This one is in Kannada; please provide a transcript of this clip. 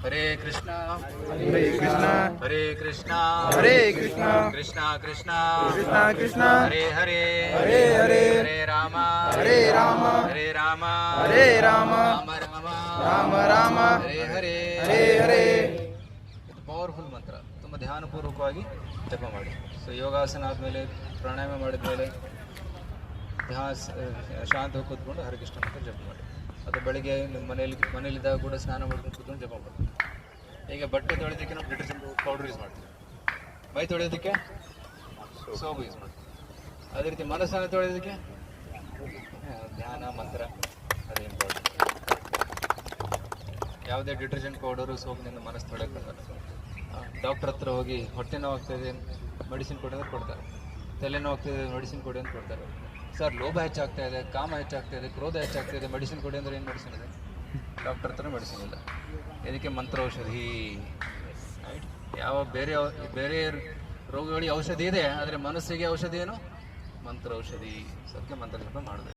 ಹರೇ ಕೃಷ್ಣ ಹರೇ ಕೃಷ್ಣ ಹರೇ ಕೃಷ್ಣ ಹರೇ ಕೃಷ್ಣ ಕೃಷ್ಣ ಕೃಷ್ಣ ಕೃಷ್ಣ ಕೃಷ್ಣ ಹರೇ ಹರೇ ಹರೇ ಹರೇ ಹರೇ ರಾಮ ಹರೇ ರಾಮ ಹರೇ ರಾಮ ಹರೇ ರಾಮ ರಾಮ ರಾಮ ರಾಮ ರಾಮ ಹರೇ ಹರೇ ಹರೇ ಹರೇ. ಇದು ಪವರ್ಫುಲ್ ಮಂತ್ರ. ತುಂಬ ಧ್ಯಾನಪೂರ್ವಕವಾಗಿ ಜಪ ಮಾಡಿ. ಸೊ ಯೋಗಾಸನ ಆದಮೇಲೆ ಪ್ರಾಣಾಯಾಮ ಮಾಡಿದ್ಮೇಲೆ ಶಾಂತವಾಗಿ ಕೂತ್ಕೊಂಡು ಹರೇ ಕೃಷ್ಣ ಮಂತ್ರ ಜಪ ಮಾಡಿ. ಅದು ಬೆಳಿಗ್ಗೆ ನಿಮ್ಮ ಮನೇಲಿದ್ದಾಗ ಕೂಡ ಸ್ನಾನ ಮಾಡ್ಕೊಂಡು ಕೂತ್ಕೊಂಡು ಜಪ ಮಾಡಿ. ಈಗ ಬಟ್ಟೆ ತೊಳೆಯೋದಕ್ಕೆ ನಾವು ಡಿಟರ್ಜೆಂಟ್ ಪೌಡರ್ ಯೂಸ್ ಮಾಡ್ತೀವಿ. ಮೈ ತೊಳೆಯೋದಕ್ಕೆ ಸೋಪು ಯೂಸ್ ಮಾಡ್ತೀವಿ. ಅದೇ ರೀತಿ ಮನಸ್ಸನ್ನು ತೊಳೆಯೋದಕ್ಕೆ ಧ್ಯಾನ ಮಂತ್ರ ಅದು ಇಂಪಾರ್ಟೆಂಟ್. ಯಾವುದೇ ಡಿಟರ್ಜೆಂಟ್ ಪೌಡರು ಸೋಪ್ನಿಂದ ಮನಸ್ಸು ತೊಳೆಯೋಕ್ಕಾಗಲ್ಲ. ಡಾಕ್ಟ್ರ್ ಹತ್ರ ಹೋಗಿ ಹೊಟ್ಟೆ ನೋವು ಆಗ್ತಾಯಿದೆ ಮೆಡಿಸಿನ್ ಕೊಡಿ ಅಂದ್ರೆ ಕೊಡ್ತಾರೆ. ತಲೆನೋವು ಆಗ್ತಾಯಿದೆ ಮೆಡಿಸಿನ್ ಕೊಡಿ ಅಂತ ಕೊಡ್ತಾರೆ. ಸರ್ ಲೋಭ ಹೆಚ್ಚಾಗ್ತಾ ಇದೆ, ಕಾಮ ಹೆಚ್ಚಾಗ್ತಾ ಇದೆ, ಕ್ರೋಧ ಹೆಚ್ಚಾಗ್ತಾ ಇದೆ, ಮೆಡಿಸಿನ್ ಕೊಡಿ ಅಂದರೆ ಏನು ಮೆಡಿಸಿನ್ ಇದೆ? ಡಾಕ್ಟರ್ ಹತ್ರ ಮೆಡಿಸಿನ್ ಇಲ್ಲ. ಇದಕ್ಕೆ ಮಂತ್ರ ಔಷಧಿ. ಯಾವ ಬೇರೆ ರೋಗಗಳಿಗೆ ಔಷಧಿ ಇದೆ, ಆದರೆ ಮನಸ್ಸಿಗೆ ಔಷಧಿ ಏನು? ಮಂತ್ರ ಔಷಧಿ. ಸತ್ಯ ಮಂತ್ರ ಜಪ ಮಾಡಬೇಕು.